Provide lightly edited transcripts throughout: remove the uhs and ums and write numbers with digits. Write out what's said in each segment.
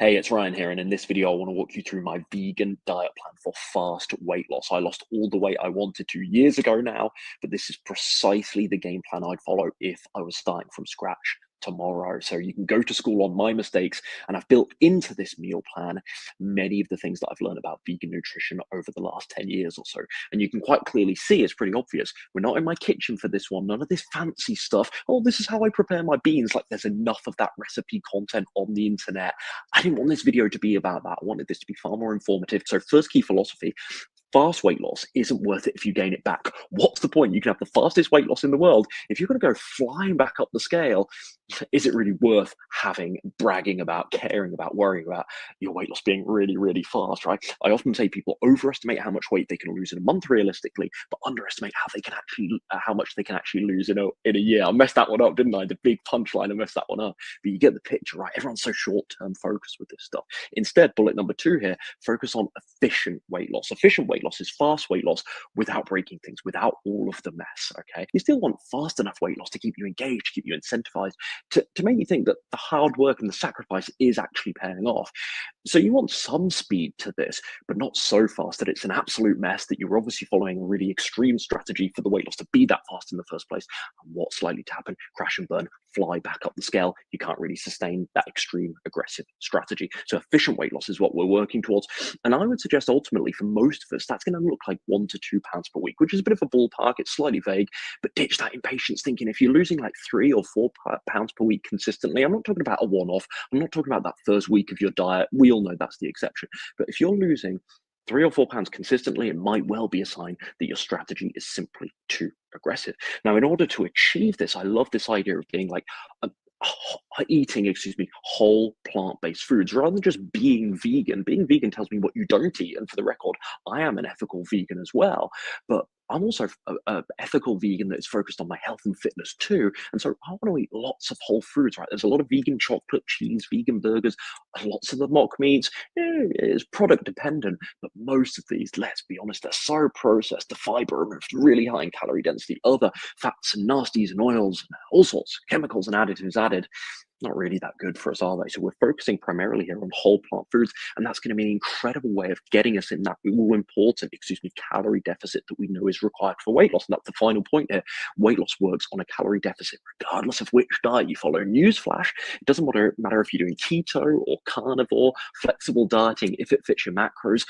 Hey, it's Ryan here, and in this video, I want to walk you through my vegan diet plan for fast weight loss. I lost all the weight I wanted to years ago now, but this is precisely the game plan I'd follow if I was starting from scratch tomorrow. So you can go to school on my mistakes, and I've built into this meal plan many of the things that I've learned about vegan nutrition over the last 10 years or so. And you can quite clearly see it's pretty obvious. We're not in my kitchen for this one, none of this fancy stuff. Oh, this is how I prepare my beans. Like there's enough of that recipe content on the internet. I didn't want this video to be about that. I wanted this to be far more informative. So first key philosophy, fast weight loss isn't worth it if you gain it back. What's the point? You can have the fastest weight loss in the world. If you're going to go flying back up the scale, is it really worth bragging about, caring about, worrying about your weight loss being really, really fast, right? I often say people overestimate how much weight they can lose in a month realistically, but underestimate how much they can actually lose in a year. I messed that one up, didn't I? The big punchline, I messed that one up. But you get the picture, right? Everyone's so short-term focused with this stuff. Instead, bullet number 2 here, focus on efficient weight loss. Efficient weight loss is fast weight loss without breaking things, without all of the mess, okay? You still want fast enough weight loss to keep you engaged, keep you incentivized, to make you think that the hard work and the sacrifice is actually paying off. So you want some speed to this, but not so fast that it's an absolute mess, that you're obviously following a really extreme strategy for the weight loss to be that fast in the first place. And what's likely to happen? Crash and burn, fly back up the scale. You can't really sustain that extreme aggressive strategy. So efficient weight loss is what we're working towards. And I would suggest ultimately for most of us, that's going to look like 1 to 2 pounds per week, which is a bit of a ballpark. It's slightly vague, but ditch that impatience thinking. If you're losing like 3 or 4 pounds per week consistently, I'm not talking about a one-off. I'm not talking about that first week of your diet. We all know that's the exception. But if you're losing 3 or 4 pounds consistently, it might well be a sign that your strategy is simply too aggressive. Now, in order to achieve this, I love this idea of being like eating whole plant-based foods rather than just being vegan. Being vegan tells me what you don't eat, and for the record, I am an ethical vegan as well, but I'm also a ethical vegan that is focused on my health and fitness too. And so I want to eat lots of whole foods, right? There's a lot of vegan chocolate, cheese, vegan burgers, lots of the mock meats. It's product dependent, but most of these, let's be honest, they're so processed. The fiber removed, really high in calorie density, other fats and nasties and oils, and all sorts of chemicals and additives added. Not really that good for us, are they? So we're focusing primarily here on whole plant foods, and that's going to be an incredible way of getting us in that all important, calorie deficit that we know is required for weight loss. And that's the final point here. Weight loss works on a calorie deficit, regardless of which diet you follow. Newsflash, it doesn't matter if you're doing keto or carnivore, flexible dieting, if it fits your macros,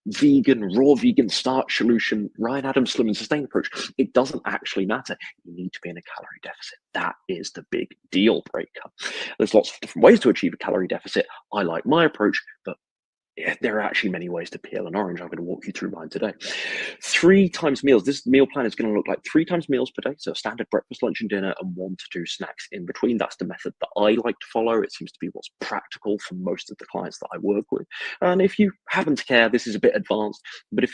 vegan, raw vegan, starch solution, Ryan Adams slim and sustain approach, it doesn't actually matter. You need to be in a calorie deficit. That is the big deal breaker. There's lots of different ways to achieve a calorie deficit. I like my approach, but there are actually many ways to peel an orange. I'm going to walk you through mine today. 3 times meals. This meal plan is going to look like 3 times meals per day. So a standard breakfast, lunch, and dinner, and 1 to 2 snacks in between. That's the method that I like to follow. It seems to be what's practical for most of the clients that I work with. And if you happen to care, this is a bit advanced, but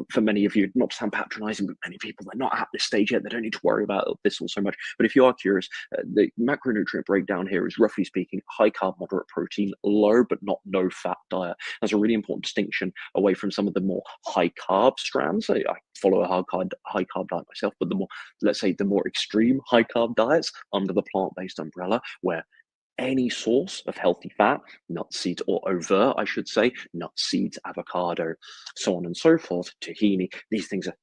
for many of you, not to sound patronizing, but many people, they're not at this stage yet. They don't need to worry about this all so much. But if you are curious, the macronutrient breakdown here is, roughly speaking, high carb, moderate protein, low but not no fat diet. That's a really important distinction away from some of the more high carb strands. I follow a high carb diet myself, but the more, let's say, the more extreme high carb diets under the plant-based umbrella, where any source of healthy fat, nuts, seeds, or overt, I should say, nuts, seeds, avocado, so on and so forth, tahini, these things are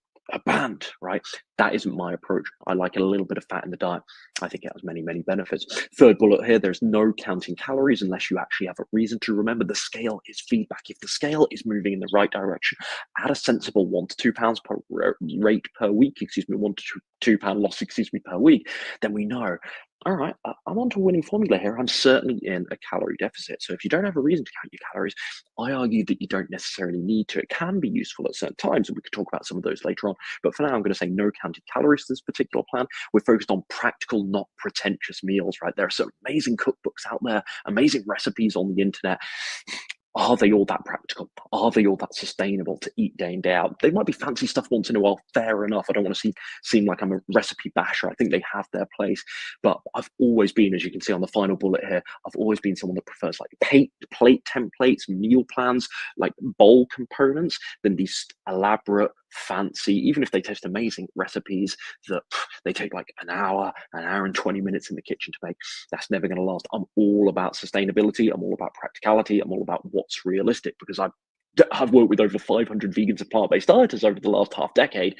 banned, right? That isn't my approach. I like a little bit of fat in the diet. I think it has many, many benefits. Third bullet here, there's no counting calories unless you actually have a reason to. Remember, the scale is feedback. If the scale is moving in the right direction at a sensible 1 to 2 pounds per rate per week, 1 to 2 pound loss, per week, then we know, all right, I'm onto a winning formula here. I'm certainly in a calorie deficit. So if you don't have a reason to count your calories, I argue that you don't necessarily need to. It can be useful at certain times, and we could talk about some of those later on. But for now, I'm going to say no counted calories to this particular plan. We're focused on practical, not pretentious meals, right? There are some amazing cookbooks out there, amazing recipes on the internet. Are they all that practical? Are they all that sustainable to eat day in, day out? They might be fancy stuff once in a while, fair enough. I don't want to seem like I'm a recipe basher. I think they have their place. But I've always been, as you can see on the final bullet here, I've always been someone that prefers like plate templates, meal plans, like bowl components, than these elaborate fancy, even if they taste amazing, recipes that they take like an hour and 20 minutes in the kitchen to make. That's never going to last. I'm all about sustainability. I'm all about practicality. I'm all about what's realistic, because I've worked with over 500 vegans and plant-based dieters over the last half decade.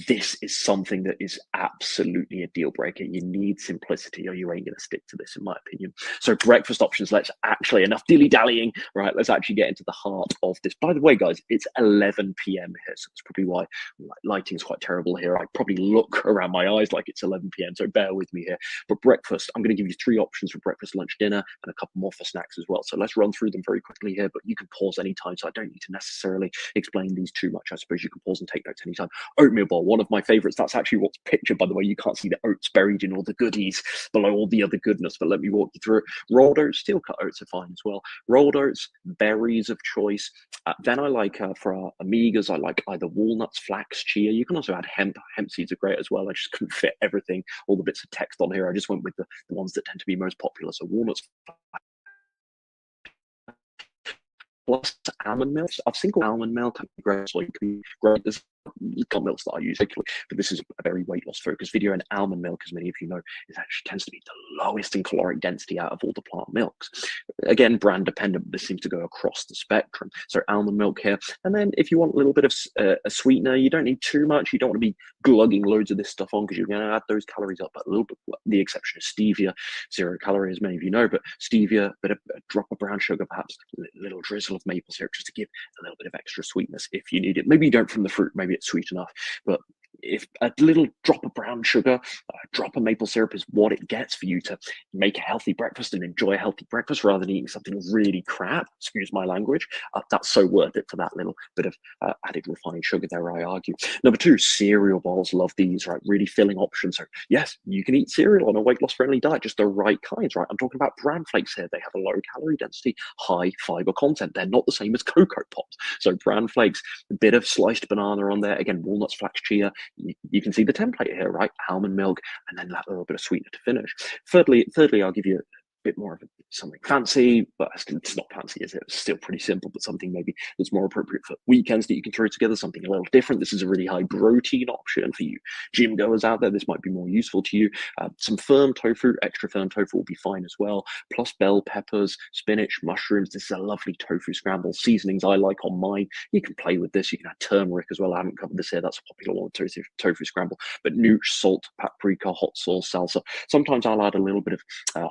This is something that is absolutely a deal breaker. You need simplicity or you ain't going to stick to this, in my opinion. So breakfast options, let's actually, enough dilly-dallying, right? Let's actually get into the heart of this. By the way, guys, it's 11 p.m. here, so that's probably why lighting's quite terrible here. I probably look around my eyes like it's 11 p.m., so bear with me here. But breakfast, I'm going to give you 3 options for breakfast, lunch, dinner, and a couple more for snacks as well. So let's run through them very quickly here, but you can pause anytime, so I don't need to necessarily explain these too much. I suppose you can pause and take notes anytime. Oatmeal bowl, one of my favorites. That's actually what's pictured, by the way. You can't see the oats buried in all the goodies below all the other goodness, but let me walk you through it. Rolled oats, steel cut oats are fine as well. Rolled oats, berries of choice. Then I like, for our omegas, I like either walnuts, flax, chia. You can also add hemp. Hemp seeds are great as well. I just couldn't fit everything, all the bits of text on here. I just went with the ones that tend to be most popular. So walnuts, plus almond milk. I've seen almond milk great, so it can be great. There's milks that I use regularly, but this is a very weight loss focused video, and almond milk, as many of you know, is actually tends to be the lowest in caloric density out of all the plant milks. Again, brand dependent, but this seems to go across the spectrum. So almond milk here, and then if you want a little bit of a sweetener, you don't need too much. You don't want to be glugging loads of this stuff on, because you're going to add those calories up a little bit. The exception is stevia, 0 calories, as many of you know, but stevia, a drop of brown sugar, perhaps a little drizzle of maple syrup, just to give a little bit of extra sweetness if you need it. Maybe you don't from the fruit, maybe it's sweet enough, but if a little drop of brown sugar, a drop of maple syrup is what it gets for you to make a healthy breakfast and enjoy a healthy breakfast rather than eating something really crap, excuse my language, that's so worth it for that little bit of added refined sugar there, I argue. Number 2, cereal bowls. Love these, right? Really filling options. So yes, you can eat cereal on a weight loss friendly diet, just the right kinds, right? I'm talking about bran flakes here. They have a low calorie density, high fiber content. They're not the same as Cocoa Pops. So bran flakes, a bit of sliced banana on there. Again, walnuts, flax, chia. You can see the template here, right? Almond milk, and then that little bit of sweetener to finish. Thirdly, I'll give you a bit more of something fancy, but it's not fancy, is it? It's still pretty simple, but something maybe that's more appropriate for weekends that you can throw together, something a little different. This is a really high protein option for you gym goers out there. This might be more useful to you. Some firm tofu, extra firm tofu will be fine as well, plus bell peppers, spinach, mushrooms. This is a lovely tofu scramble. Seasonings I like on mine. You can play with this. You can add turmeric as well. I haven't covered this here. That's a popular one, tofu scramble. But nooch, salt, paprika, hot sauce, salsa. Sometimes I'll add a little bit of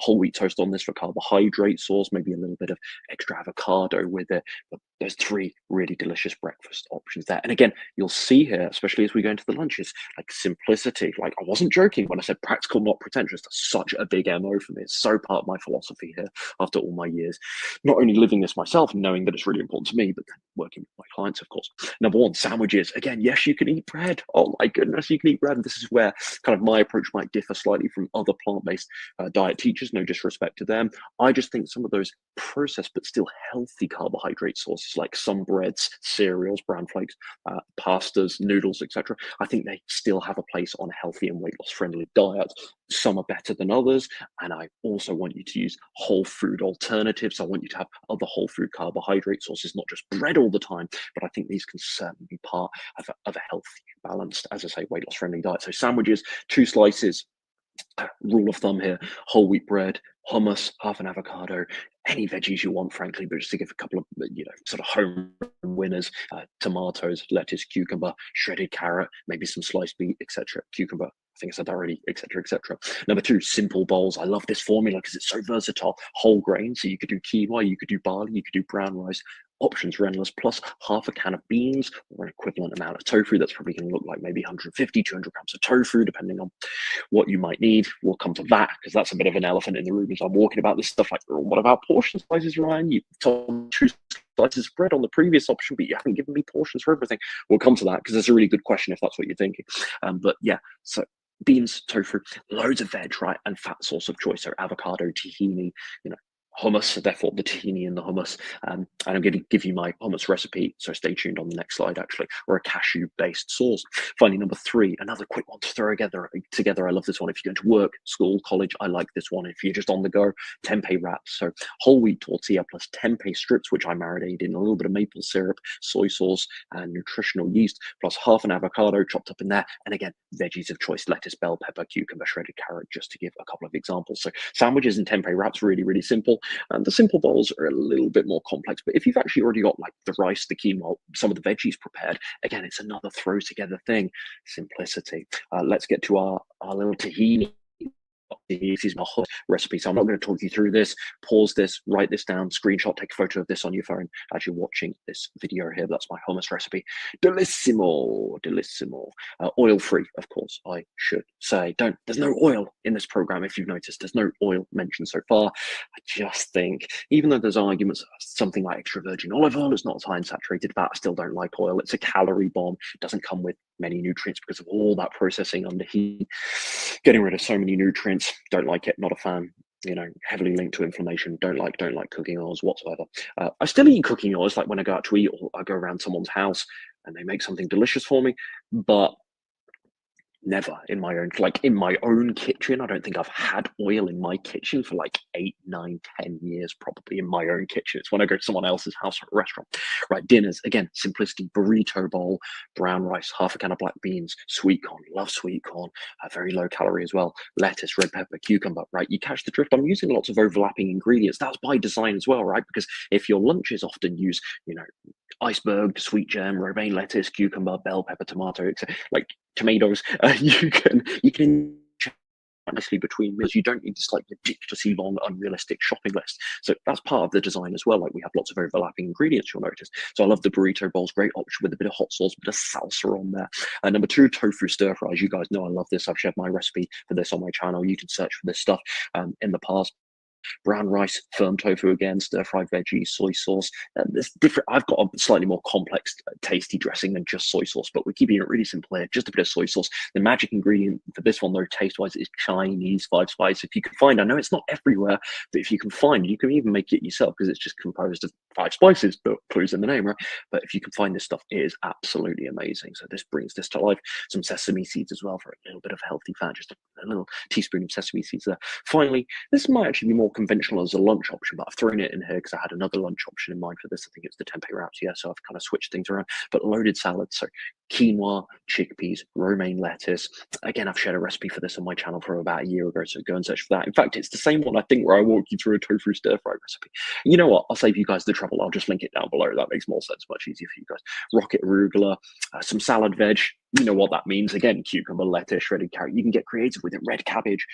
whole wheat toast on this for carbohydrate source, maybe a little bit of extra avocado with it. But there's 3 really delicious breakfast options there. And again, you'll see here, especially as we go into the lunches, like simplicity. Like, I wasn't joking when I said practical, not pretentious. That's such a big MO for me. It's so part of my philosophy here after all my years, not only living this myself and knowing that it's really important to me, but then working with my clients, of course. Number 1, sandwiches. Again, yes, you can eat bread. Oh my goodness, you can eat bread. And this is where kind of my approach might differ slightly from other plant-based diet teachers. No disrespect to them. I just think some of those processed but still healthy carbohydrate sources, like some breads, cereals, bran flakes, pastas, noodles, etc., I think they still have a place on healthy and weight loss friendly diets. Some are better than others, and I also want you to use whole food alternatives. I want you to have other whole food carbohydrate sources, not just bread all the time, but I think these can certainly be part of a healthy, balanced, as I say, weight loss friendly diet. So sandwiches, 2 slices, rule of thumb here, whole wheat bread, hummus, half an avocado, any veggies you want, frankly, but just to give a couple of, sort of home winners, tomatoes, lettuce, cucumber, shredded carrot, maybe some sliced beet, etc. Cucumber, I think I said that already, etc., etc. Number 2, simple bowls. I love this formula because it's so versatile. Whole grain, so you could do quinoa, you could do barley, you could do brown rice. Options are endless, plus half a can of beans or an equivalent amount of tofu. That's probably going to look like maybe 150, 200 grams of tofu, depending on what you might need. We'll come to that because that's a bit of an elephant in the room as I'm walking about this stuff. Like, what about portion sizes, Ryan? You told 2 slices of bread on the previous option, but you haven't given me portions for everything. We'll come to that because it's a really good question if that's what you're thinking. But yeah, so beans, tofu, loads of veg, right? And fat source of choice. So avocado, tahini, hummus, therefore the tahini in the hummus. And I'm going to give you my hummus recipe, so stay tuned on the next slide, actually, or a cashew-based sauce. Finally, number 3, another quick one to throw together. I love this one. If you're going to work, school, college, I like this one. If you're just on the go, tempeh wraps. So whole wheat tortilla plus tempeh strips, which I marinated in a little bit of maple syrup, soy sauce, and nutritional yeast, plus half an avocado chopped up in there. And again, veggies of choice, lettuce, bell pepper, cucumber, shredded carrot, just to give a couple of examples. So sandwiches and tempeh wraps, really, really simple. And the simple bowls are a little bit more complex. But if you've actually already got like the rice, the quinoa, some of the veggies prepared, again, it's another throw together thing. Simplicity. Let's get to our little tahini. This is my hot recipe, so I'm not going to talk you through this. Pause this, write this down, screenshot, take a photo of this on your phone as you're watching this video here. That's my hummus recipe. Delissimo, delissimo. Oil-free, of course, I should say. There's no oil in this program, if you've noticed. There's no oil mentioned so far. I just think, even though there's arguments, something like extra virgin olive oil is not as high in saturated fat, I still don't like oil. It's a calorie bomb. It doesn't come with many nutrients because of all that processing under heat. Getting rid of so many nutrients, don't like it, not a fan. Heavily linked to inflammation. Don't like cooking oils whatsoever. I still eat cooking oils, like when I go out to eat or I go around someone's house and they make something delicious for me, but never in my own kitchen. I don't think I've had oil in my kitchen for like 8, 9, 10 years, probably in my own kitchen. It's when I go to someone else's house or a restaurant. Right, dinners, again, simplicity, burrito bowl, brown rice, half a can of black beans, sweet corn, love sweet corn, very low calorie as well, lettuce, red pepper, cucumber, right? You catch the drift. I'm using lots of overlapping ingredients. That's by design as well, right? Because if your lunches often use, iceberg, sweet jam, romaine lettuce, cucumber, bell pepper, tomato, etc., like tomatoes, you can nicely between meals. You don't need this like ridiculously long, unrealistic shopping list. So that's part of the design as well. Like we have lots of overlapping ingredients, you'll notice. So I love the burrito bowls, great option with a bit of hot sauce, a bit of salsa on there. Number 2, tofu stir fries. You guys know I love this. I've shared my recipe for this on my channel. You can search for this stuff in the past. Brown rice, firm tofu again, stir-fried veggies, soy sauce. There's different. I've got a slightly more complex, tasty dressing than just soy sauce, but we're keeping it really simple here. Just a bit of soy sauce. The magic ingredient for this one, though, taste-wise, is Chinese 5-spice. If you can find, I know it's not everywhere, but if you can find, you can even make it yourself because it's just composed of 5 spices, but clues in the name, right? But if you can find this stuff, it is absolutely amazing. So this brings this to life. Some sesame seeds as well for a little bit of healthy fat, just a little teaspoon of sesame seeds there. Finally, this might actually be more conventional as a lunch option, but I've thrown it in here because I had another lunch option in mind for this. I think it's the tempeh wraps, yeah, so I've kind of switched things around. But loaded salads, so quinoa, chickpeas, romaine lettuce. Again, I've shared a recipe for this on my channel from about a year ago, so go and search for that. In fact, it's the same one, I think, where I walk you through a tofu stir-fry recipe. You know what? I'll save you guys the trouble. I'll just link it down below. That makes more sense, much easier for you guys. Rocket arugula, some salad veg. You know what that means. Again, cucumber, lettuce, shredded carrot. You can get creative with it. Red cabbage,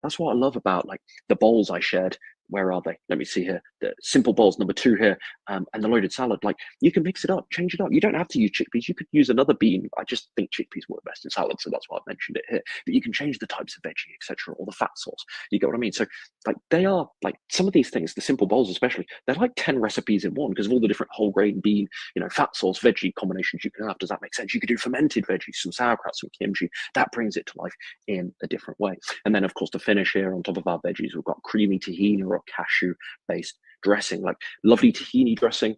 that's what I love about like the bowls I shared. Where are they? Let me see here. The simple bowls, number 2 here, and the loaded salad. Like you can mix it up, change it up. You don't have to use chickpeas. You could use another bean. I just think chickpeas work best in salad, so that's why I've mentioned it here. But you can change the types of veggie, etc., or the fat source. You get what I mean? So like they are like some of these things, the simple bowls especially, they're like 10 recipes in one because of all the different whole grain bean, fat source veggie combinations you can have. Does that make sense? You could do fermented veggies, some sauerkraut, some kimchi. That brings it to life in a different way. And then of course to finish here on top of our veggies, we've got creamy tahini or cashew based dressing, like lovely tahini dressing.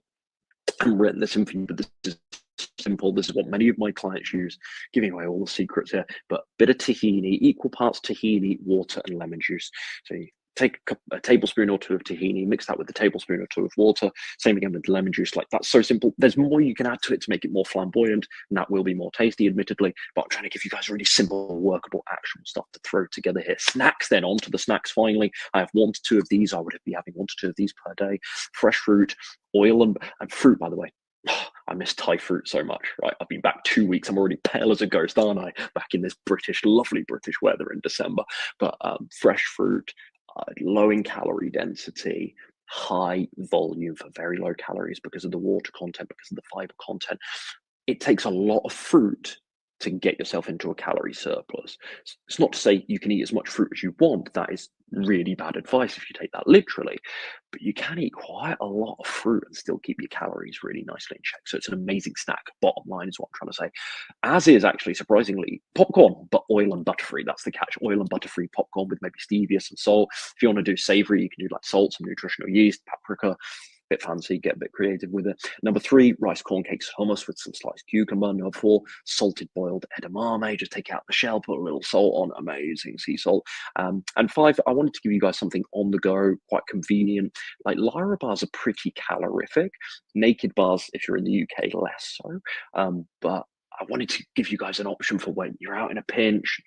I haven't written this in for you, but this is simple. This is what many of my clients use, giving away all the secrets here. But bit of tahini, equal parts tahini, water, and lemon juice. So you take a tablespoon or 2 of tahini, mix that with a tablespoon or 2 of water. Same again with the lemon juice. Like that's so simple. There's more you can add to it to make it more flamboyant, and that will be more tasty, admittedly. But I'm trying to give you guys really simple, workable, actionable stuff to throw together here. Snacks then, on to the snacks finally. I have 1 to 2 of these. I would be having 1 to 2 of these per day. Fresh fruit, oil, and fruit, by the way. I miss Thai fruit so much, right? I've been back 2 weeks. I'm already pale as a ghost, aren't I? Back in this lovely British weather in December. But fresh fruit, low in calorie density, high volume for very low calories because of the water content, because of the fiber content. It takes a lot of fruit to get yourself into a calorie surplus. It's not to say you can eat as much fruit as you want. That is really bad advice if you take that literally, but you can eat quite a lot of fruit and still keep your calories really nicely in check. So it's an amazing snack. Bottom line is what I'm trying to say. As is actually surprisingly popcorn, but oil and butter free. That's the catch. Oil and butter free popcorn with maybe stevia, some salt. If you want to do savory, you can do like salt, some nutritional yeast, paprika. Bit fancy, get a bit creative with it. Number 3, rice, corn cakes, hummus with some sliced cucumber. Number 4, salted boiled edamame. Just take out the shell, put a little salt on, amazing sea salt. And 5, I wanted to give you guys something on the go, quite convenient. Like Lara bars are pretty calorific. Naked bars, if you're in the UK, less so. But I wanted to give you guys an option for when you're out in a pinch.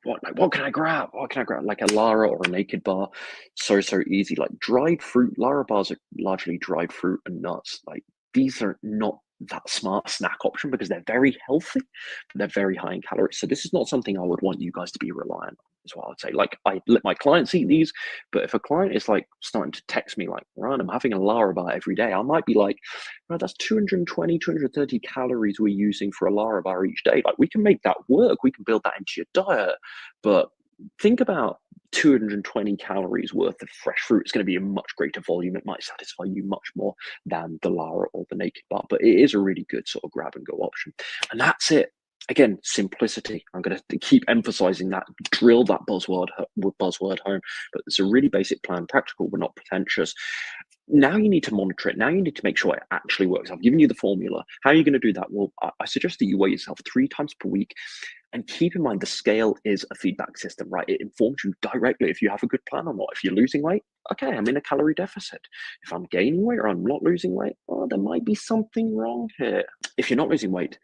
What can I grab? What can I grab? Like a Lara or a Naked bar. So easy. Like dried fruit. Lara bars are largely dried fruit and nuts. Like these are not that smart snack option because they're very healthy, but they're very high in calories. So this is not something I would want you guys to be reliant on, is what I would say. Like I let my clients eat these, but if a client is like starting to text me like, Ryan, I'm having a Lara bar every day, I might be like, well, that's 220, 230 calories we're using for a Lara bar each day. Like we can make that work. We can build that into your diet. But think about 220 calories worth of fresh fruit. It's going to be a much greater volume. It might satisfy you much more than the Lara or the Naked bar, but it is a really good sort of grab and go option. And that's it. Again, simplicity. I'm going to keep emphasizing that, drill that buzzword home, but it's a really basic plan, practical, but not pretentious. Now you need to monitor it. Now you need to make sure it actually works. I've given you the formula. How are you going to do that? Well, I suggest that you weigh yourself 3 times per week. And keep in mind, the scale is a feedback system, right? It informs you directly if you have a good plan or not. If you're losing weight, okay, I'm in a calorie deficit. If I'm gaining weight or I'm not losing weight, oh, there might be something wrong here. If you're not losing weight,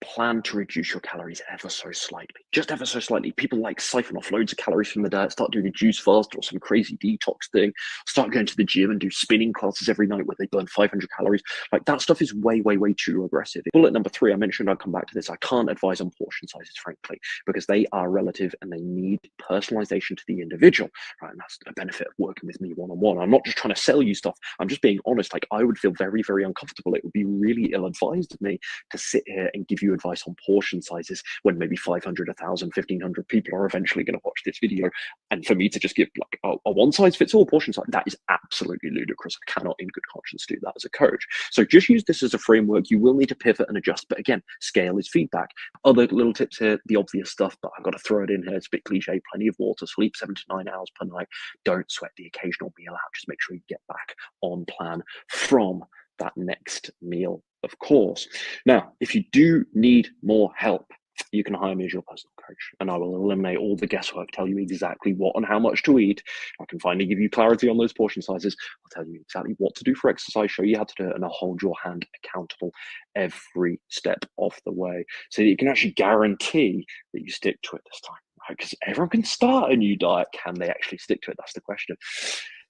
plan to reduce your calories ever so slightly, just ever so slightly. People like siphon off loads of calories from the diet, start doing a juice fast or some crazy detox thing, start going to the gym and do spinning classes every night where they burn 500 calories. Like that stuff is way too aggressive. Bullet number 3, I mentioned, I'll come back to this. I can't advise on portion sizes, frankly, because they are relative and they need personalization to the individual, right? And that's a benefit of working with me one-on-one. I'm not just trying to sell you stuff. I'm just being honest. Like I would feel very uncomfortable. It would be really ill-advised of me to sit here and give you advice on portion sizes when maybe 500, 1,000, 1,500 people are eventually going to watch this video, and for me to just give like a one-size-fits-all portion size, that is absolutely ludicrous. I cannot in good conscience do that as a coach. So just use this as a framework. You will need to pivot and adjust, but again, scale is feedback. Other little tips here, the obvious stuff, but I've got to throw it in here. It's a bit cliche. Plenty of water, sleep 7 to 9 hours per night. Don't sweat the occasional meal out. Just make sure you get back on plan from that next meal, of course. Now, if you do need more help, you can hire me as your personal coach, and I will eliminate all the guesswork, tell you exactly what and how much to eat. I can finally give you clarity on those portion sizes. I'll tell you exactly what to do for exercise, show you how to do it, and I'll hold your hand accountable every step of the way so that you can actually guarantee that you stick to it this time. Because everyone can start a new diet. Can they actually stick to it? That's the question.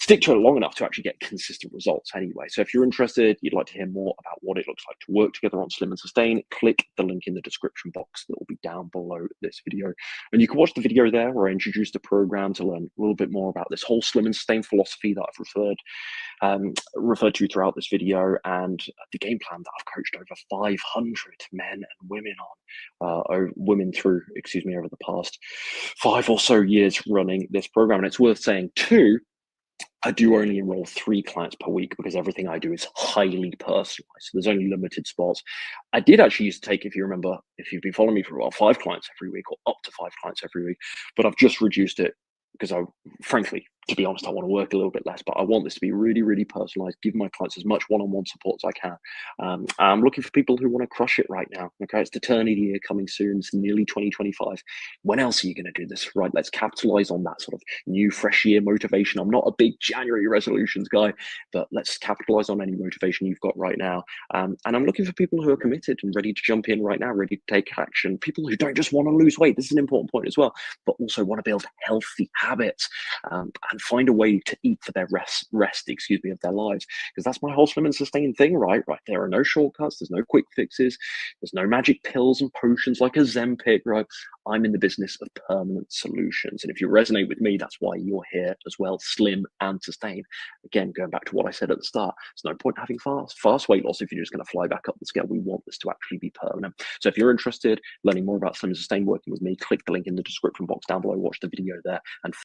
Stick to it long enough to actually get consistent results anyway. So if you're interested, you'd like to hear more about what it looks like to work together on Slim and Sustain, click the link in the description box that will be down below this video. And you can watch the video there where I introduced the program to learn a little bit more about this whole Slim and Sustain philosophy that I've referred to throughout this video, and the game plan that I've coached over 500 men and women over the past 5 or so years running this program. And it's worth saying too, I do only enroll 3 clients per week because everything I do is highly personalized. So there's only limited spots. I did actually used to take, if you remember, if you've been following me for a while, 5 clients every week or up to 5 clients every week, but I've just reduced it because frankly, to be honest, I want to work a little bit less, but I want this to be really personalized, give my clients as much one-on-one support as I can. I'm looking for people who want to crush it right now. Okay, it's the turn of the year coming soon. It's nearly 2025. When else are you going to do this? Right, let's capitalize on that sort of new fresh year motivation. I'm not a big January resolutions guy, but let's capitalize on any motivation you've got right now. And I'm looking for people who are committed and ready to jump in right now, ready to take action. People who don't just want to lose weight. This is an important point as well, but also want to build healthy habits. And and find a way to eat for their rest, of their lives. Because that's my whole slim and sustain thing, right? There are no shortcuts, there's no quick fixes, there's no magic pills and potions like a Zempic, right? I'm in the business of permanent solutions. And if you resonate with me, that's why you're here as well, slim and sustain. Again, going back to what I said at the start, there's no point having fast weight loss if you're just going to fly back up the scale. We want this to actually be permanent. So if you're interested, learning more about slim and sustain, working with me, click the link in the description box down below, watch the video there, and